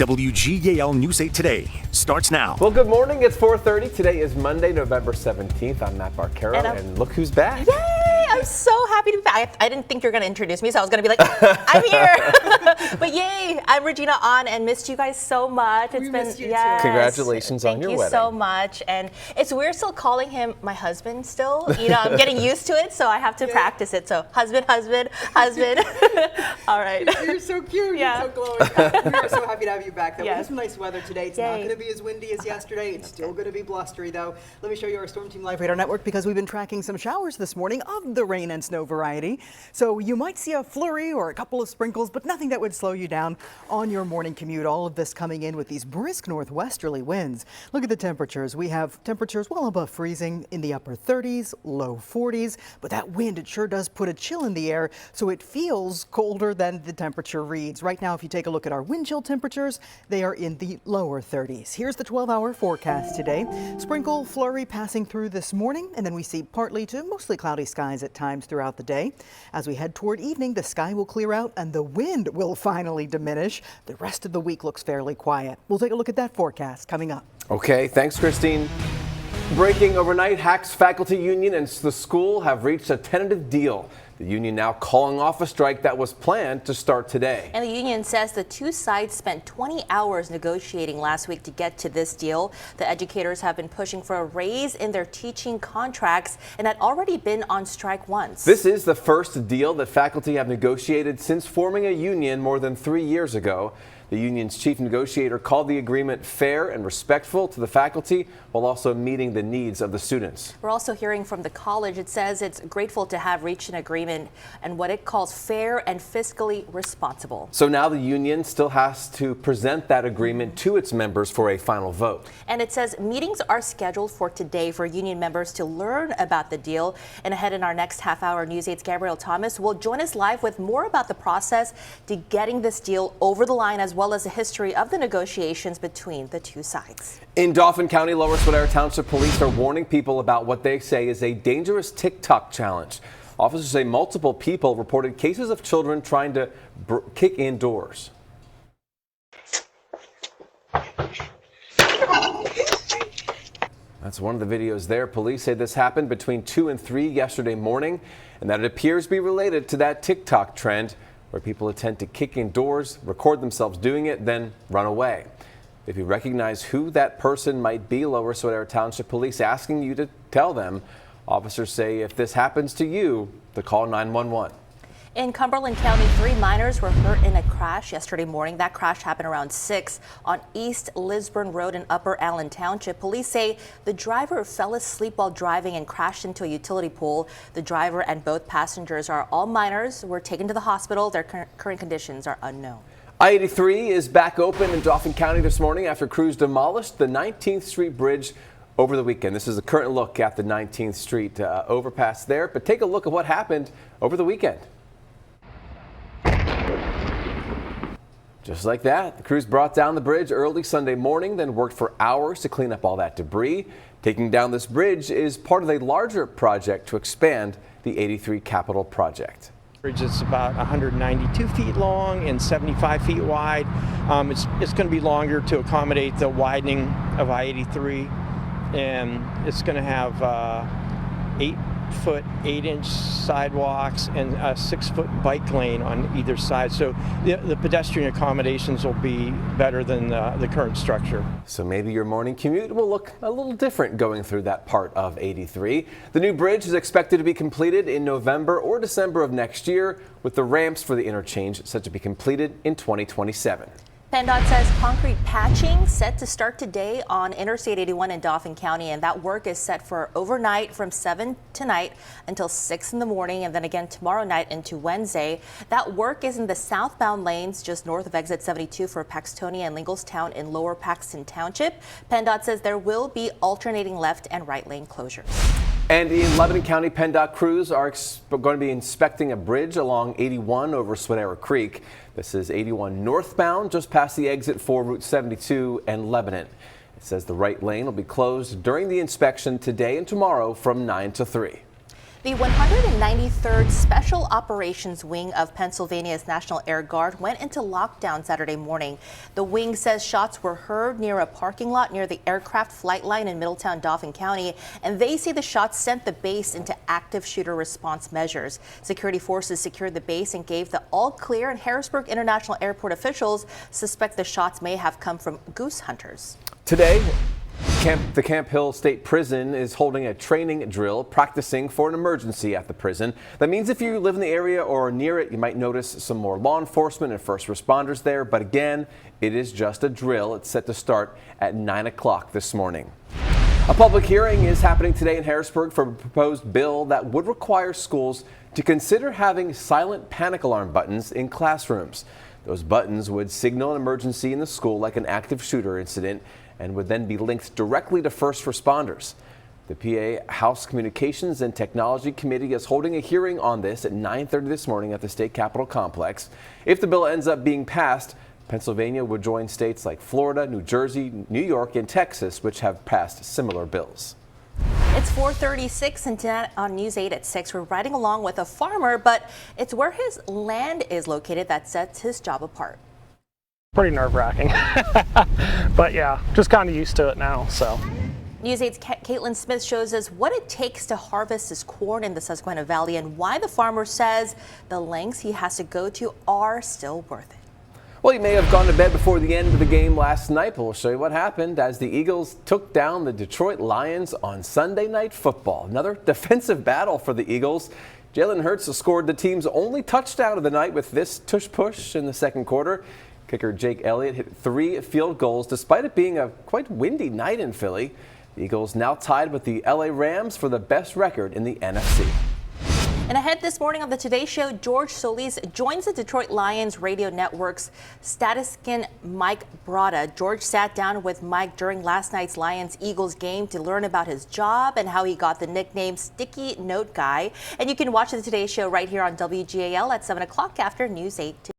WGAL News 8 Today starts now. Well, good morning. It's 4:30. Today is Monday, November 17th. I'm Matt Barcaro, and look who's back. Yay! I'm so happy to be back. I didn't think you were going to introduce me, so I was going to be like, I'm here. But yay, I'm Regina Ahn, and missed you guys so much. We missed you too. Congratulations on your wedding. Thank you so much. And it's weird still calling him my husband still. You know, I'm getting used to it, so I have to practice it. So husband. All right. You're so cute. Yeah. You're so glowing. We're so happy to have you back, though. Yes. We have some nice weather today. It's not going to be as windy as yesterday. It's still going to be blustery, though. Let me show you our Storm Team Live Radar Network, because we've been tracking some showers this morning of the rain and snow variety. So you might see a flurry or a couple of sprinkles, but nothing that would slow you down on your morning commute. All of this coming in with these brisk northwesterly winds. Look at the temperatures. We have temperatures well above freezing in the upper 30s, low 40s, but that wind, it sure does put a chill in the air, so it feels colder than the temperature reads. Right now, if you take a look at our wind chill temperatures, they are in the lower 30s. Here's the 12-hour forecast today. Sprinkle flurry passing through this morning, and then we see partly to mostly cloudy skies at times throughout the day. As we head toward evening, the sky will clear out and the wind will finally diminish. The rest of the week looks fairly quiet. We'll take a look at that forecast coming up. Okay, thanks, Christine. Breaking overnight, Hacks Faculty Union and the school have reached a tentative deal. The union now calling off a strike that was planned to start today. And the union says the two sides spent 20 hours negotiating last week to get to this deal. The educators have been pushing for a raise in their teaching contracts and had already been on strike once. This is the first deal that faculty have negotiated since forming a union more than 3 years ago. The union's chief negotiator called the agreement fair and respectful to the faculty while also meeting the needs of the students. We're also hearing from the college. It says it's grateful to have reached an agreement and what it calls fair and fiscally responsible. So now the union still has to present that agreement to its members for a final vote. And it says meetings are scheduled for today for union members to learn about the deal. And ahead in our next half-hour, News 8's Gabrielle Thomas will join us live with more about the process to getting this deal over the line, as well as the history of the negotiations between the two sides. In Dauphin County, Lower Swadera Township police are warning people about what they say is a dangerous TikTok challenge. Officers say multiple people reported cases of children trying to kick in doors. That's one of the videos there. Police say this happened between 2 and 3 yesterday morning, and that it appears to be related to that TikTok trend where people attempt to kick in doors, record themselves doing it, then run away. If you recognize who that person might be, Lower Swadera Township Police asking you to tell them. Officers say if this happens to you, to call 911. In Cumberland County, 3 minors were hurt in a crash yesterday morning. That crash happened around 6 on East Lisburn Road in Upper Allen Township. Police say the driver fell asleep while driving and crashed into a utility pole. The driver and both passengers are all minors, were taken to the hospital. Their current conditions are unknown. I-83 is back open in Dauphin County this morning after crews demolished the 19th Street Bridge over the weekend. This is a current look at the 19th Street overpass there, but take a look at what happened over the weekend. Just like that, the crews brought down the bridge early Sunday morning, then worked for hours to clean up all that debris. Taking down this bridge is part of a larger project to expand the 83 Capital Project. The bridge is about 192 feet long and 75 feet wide. It's going to be longer to accommodate the widening of I-83, and it's going to have 8-foot 8-inch sidewalks and a 6-foot bike lane on either side. So the pedestrian accommodations will be better than the current structure. So maybe your morning commute will look a little different going through that part of 83. The new bridge is expected to be completed in November or December of next year, with the ramps for the interchange set to be completed in 2027. PennDOT says concrete patching set to start today on Interstate 81 in Dauphin County, and that work is set for overnight from 7 tonight until 6 in the morning, and then again tomorrow night into Wednesday. That work is in the southbound lanes just north of exit 72 for Paxtonia and Linglestown in Lower Paxton Township. PennDOT says there will be alternating left and right lane closures. And in Lebanon County, PennDOT crews are going to be inspecting a bridge along 81 over Swadera Creek. This is 81 northbound, just past the exit for Route 72 and Lebanon. It says the right lane will be closed during the inspection today and tomorrow from 9 to 3. The 193rd Special Operations Wing of Pennsylvania's National Air Guard went into lockdown Saturday morning. The wing says shots were heard near a parking lot near the aircraft flight line in Middletown, Dauphin County, and they say the shots sent the base into active shooter response measures. Security forces secured the base and gave the all clear, and Harrisburg International Airport officials suspect the shots may have come from goose hunters. Today, the Camp Hill State Prison is holding a training drill, practicing for an emergency at the prison. That means if you live in the area or near it, you might notice some more law enforcement and first responders there. But again, it is just a drill. It's set to start at 9 o'clock this morning. A public hearing is happening today in Harrisburg for a proposed bill that would require schools to consider having silent panic alarm buttons in classrooms. Those buttons would signal an emergency in the school like an active shooter incident, and would then be linked directly to first responders. The PA House Communications and Technology Committee is holding a hearing on this at 9:30 this morning at the state capitol complex. If the bill ends up being passed, Pennsylvania would join states like Florida, New Jersey, New York, and Texas, which have passed similar bills. It's 4:36 and tonight on News 8 at 6. We're riding along with a farmer, but it's where his land is located that sets his job apart. Pretty nerve-wracking, but yeah, just kind of used to it now. So, News 8's Caitlin Smith shows us what it takes to harvest his corn in the Susquehanna Valley and why the farmer says the lengths he has to go to are still worth it. Well, you may have gone to bed before the end of the game last night, but we'll show you what happened as the Eagles took down the Detroit Lions on Sunday Night Football. Another defensive battle for the Eagles. Jalen Hurts scored the team's only touchdown of the night with this tush-push in the second quarter. Kicker Jake Elliott hit 3 field goals despite it being a quite windy night in Philly. The Eagles now tied with the LA Rams for the best record in the NFC. And ahead this morning on the Today Show, George Solis joins the Detroit Lions radio network's statistician Mike Bratta. George sat down with Mike during last night's Lions-Eagles game to learn about his job and how he got the nickname Sticky Note Guy. And you can watch the Today Show right here on WGAL at 7 o'clock after News 8.